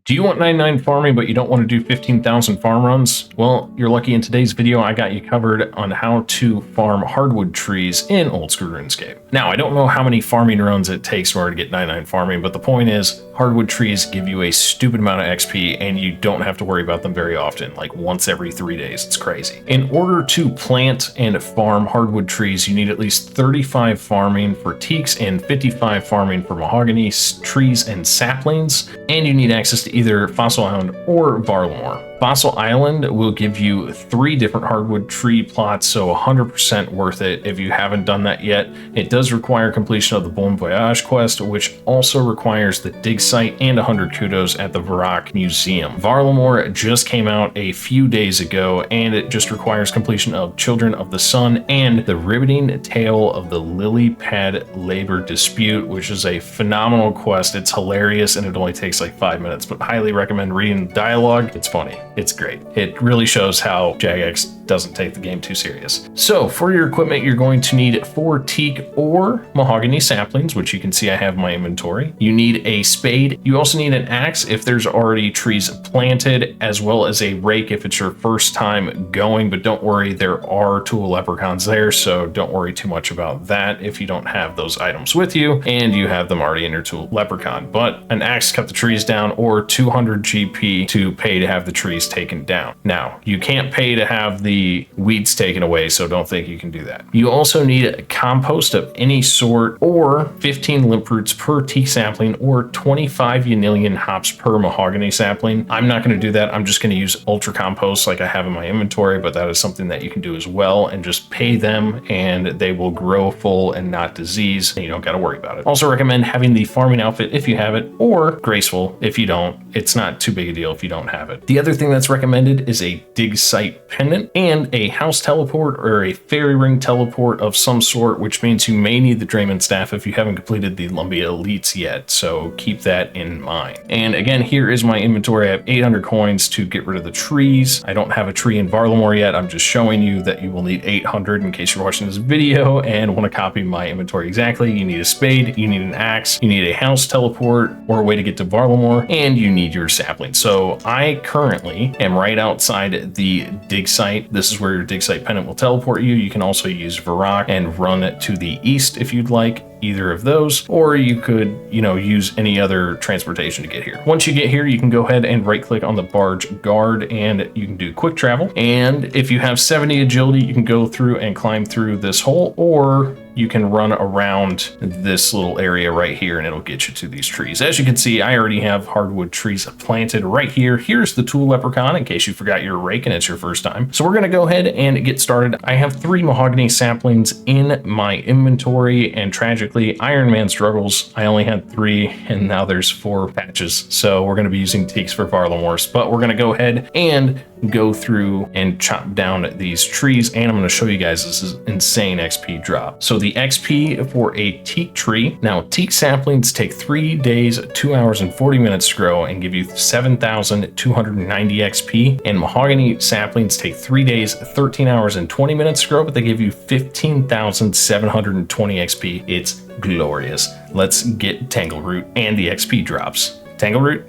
Do you want 99 farming, but you don't want to do 15,000 farm runs? Well, you're lucky. In today's video, I got you covered on how to farm hardwood trees in old school RuneScape. Now, I don't know how many farming runs it takes in order to get 99 farming, but the point is, hardwood trees give you a stupid amount of XP, and you don't have to worry about them very often, like once every 3 days. It's crazy. In order to plant and farm hardwood trees, you need at least 35 farming for teaks and 55 farming for mahogany trees and saplings, and you need access to either Fossil Island or Varlamore. Fossil Island will give you 3 different hardwood tree plots, so 100% worth it if you haven't done that yet. It does require completion of the Bon Voyage quest, which also requires the dig site and 100 kudos at the Varrock Museum. Varlamore just came out a few days ago, and it just requires completion of Children of the Sun and the Riveting Tale of the Lily Pad Labor Dispute, which is a phenomenal quest. It's hilarious, and it only takes like 5 minutes, but highly recommend reading the dialogue. It's funny. It's great. It really shows how Jagex doesn't take the game too serious. So for your equipment, you're going to need 4 teak or mahogany saplings, which you can see I have in my inventory. You need a spade. You also need an axe if there's already trees planted, as well as a rake if it's your first time going, but don't worry, there are tool leprechauns there, so don't worry too much about that if you don't have those items with you and you have them already in your tool leprechaun. But an axe to cut the trees down, or 200 GP to pay to have the trees taken down. Now, you can't pay to have the weeds taken away, so don't think you can do that. You also need a compost of any sort, or 15 limp roots per teak sapling, or 25 Yanillion hops per mahogany sapling. I'm not going to do that. I'm just going to use ultra compost like I have in my inventory, but that is something that you can do as well, and just pay them and they will grow full and not disease, and you don't got to worry about it. Also recommend having the farming outfit if you have it, or graceful if you don't. It's not too big a deal if you don't have it. The other thing that's recommended is a dig site pendant and a house teleport or a fairy ring teleport of some sort, which means you may need the Drayman staff if you haven't completed the Lumbia elites yet, so keep that in mind. And again, here is my inventory. I have 800 coins to get rid of the trees. I don't have a tree in Varlamore yet. I'm just showing you that you will need 800 in case you're watching this video and want to copy my inventory exactly. You need a spade, you need an axe, you need a house teleport or a way to get to Varlamore, and you need your sapling. So I currently am right outside the dig site. This is where your dig site pendant will teleport you. You can also use Varrock and run it to the east if you'd like, either of those, or you could, use any other transportation to get here. Once you get here, you can go ahead and right click on the barge guard and you can do quick travel. And if you have 70 agility, you can go through and climb through this hole, or you can run around this little area right here and it'll get you to these trees. As you can see, I already have hardwood trees planted right here. Here's the tool leprechaun in case you forgot your rake and it's your first time. So we're gonna go ahead and get started. I have 3 mahogany saplings in my inventory, and tragically, Iron Man struggles. I only had 3 and now there's 4 patches. So we're gonna be using teaks for Varlamore, but we're gonna go ahead and go through and chop down these trees, and I'm going to show you guys this is insane XP drop. So the XP for a teak tree, now teak saplings take 3 days, 2 hours and 40 minutes to grow and give you 7,290 XP, and mahogany saplings take 3 days, 13 hours and 20 minutes to grow, but they give you 15,720 XP. It's glorious. Let's get Tangleroot and the XP drops. Tangleroot.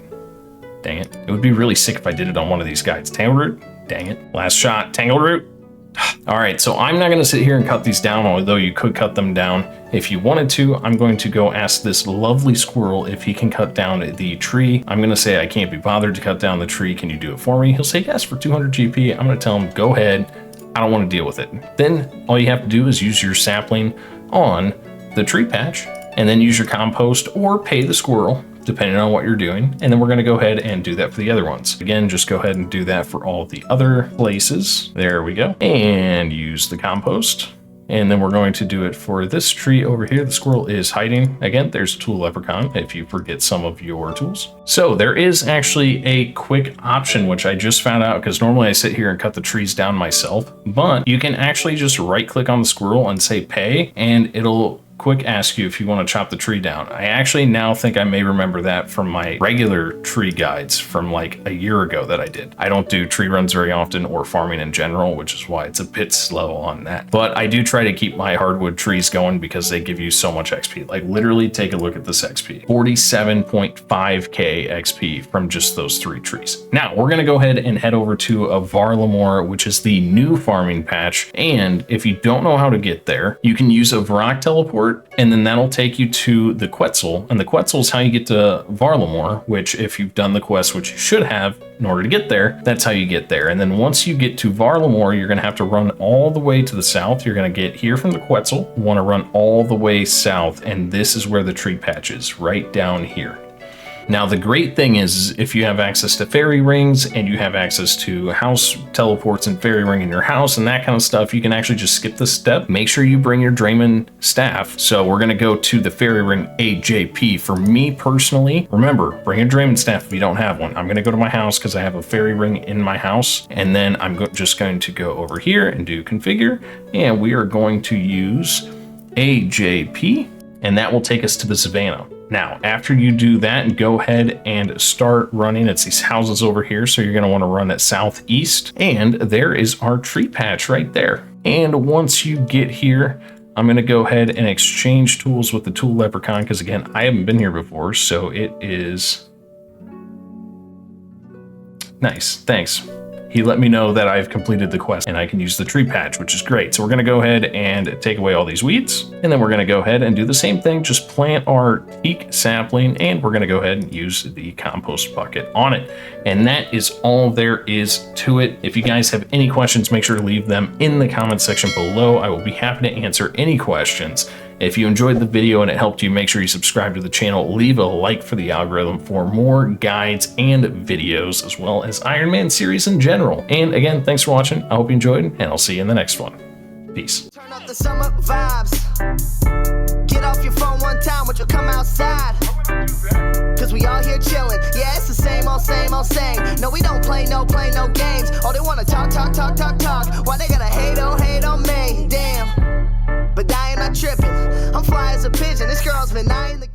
Dang it. It would be really sick if I did it on one of these guides. Tangleroot. Dang it. Last shot. Tangleroot. All right, so I'm not going to sit here and cut these down, although you could cut them down if you wanted to. I'm going to go ask this lovely squirrel if he can cut down the tree. I'm going to say I can't be bothered to cut down the tree. Can you do it for me? He'll say yes for 200 GP. I'm going to tell him, go ahead. I don't want to deal with it. Then all you have to do is use your sapling on the tree patch, and then use your compost or pay the squirrel, depending on what you're doing. And then we're going to go ahead and do that for the other ones. Again, just go ahead and do that for all the other places. There we go. And use the compost. And then we're going to do it for this tree over here. The squirrel is hiding. Again, there's a tool leprechaun if you forget some of your tools. So there is actually a quick option, which I just found out, because normally I sit here and cut the trees down myself, but you can actually just right click on the squirrel and say pay, and it'll quick ask you if you want to chop the tree down. I actually now think I may remember that from my regular tree guides from like a year ago that I did. I don't do tree runs very often or farming in general, which is why it's a bit slow on that. But I do try to keep my hardwood trees going because they give you so much XP. Like literally take a look at this XP. 47.5k XP from just those 3 trees. Now we're gonna go ahead and head over to a Varlamore, which is the new farming patch. And if you don't know how to get there, you can use a Varrock teleport, and then that'll take you to the Quetzal. And the Quetzal is how you get to Varlamore, which if you've done the quest, which you should have in order to get there, that's how you get there. And then once you get to Varlamore, you're gonna have to run all the way to the south. You're gonna get here from the Quetzal, you wanna run all the way south, and this is where the tree patch is, right down here. Now, the great thing is if you have access to fairy rings and you have access to house teleports and fairy ring in your house and that kind of stuff, you can actually just skip this step. Make sure you bring your Draymond staff. So we're gonna go to the fairy ring AJP. For me personally, remember, bring a Draymond staff if you don't have one. I'm gonna go to my house because I have a fairy ring in my house. And then I'm just going to go over here and do configure. And we are going to use AJP, and that will take us to the Savannah. Now, after you do that, go ahead and start running. It's these houses over here, so you're gonna wanna run at southeast, and there is our tree patch right there. And once you get here, I'm gonna go ahead and exchange tools with the tool leprechaun, because again, I haven't been here before, so it is nice, thanks. He let me know that I've completed the quest and I can use the tree patch, which is great. So we're gonna go ahead and take away all these weeds. And then we're gonna go ahead and do the same thing, just plant our teak sapling, and we're gonna go ahead and use the compost bucket on it. And that is all there is to it. If you guys have any questions, make sure to leave them in the comment section below. I will be happy to answer any questions. If you enjoyed the video and it helped you, make sure you subscribe to the channel, leave a like for the algorithm for more guides and videos, as well as Iron Man series in general. And again, thanks for watching. I hope you enjoyed, and I'll see you in the next one. Peace. Turn up the summer vibes. Get off your phone one time, would you come outside? Cause we all here chilling. Yeah, it's the same old, same. No, we don't play no games. Oh, they wanna talk. Why they gotta hate on me? Damn. But I am not tripping. I'm fly as a pigeon. This girl's been eyeing the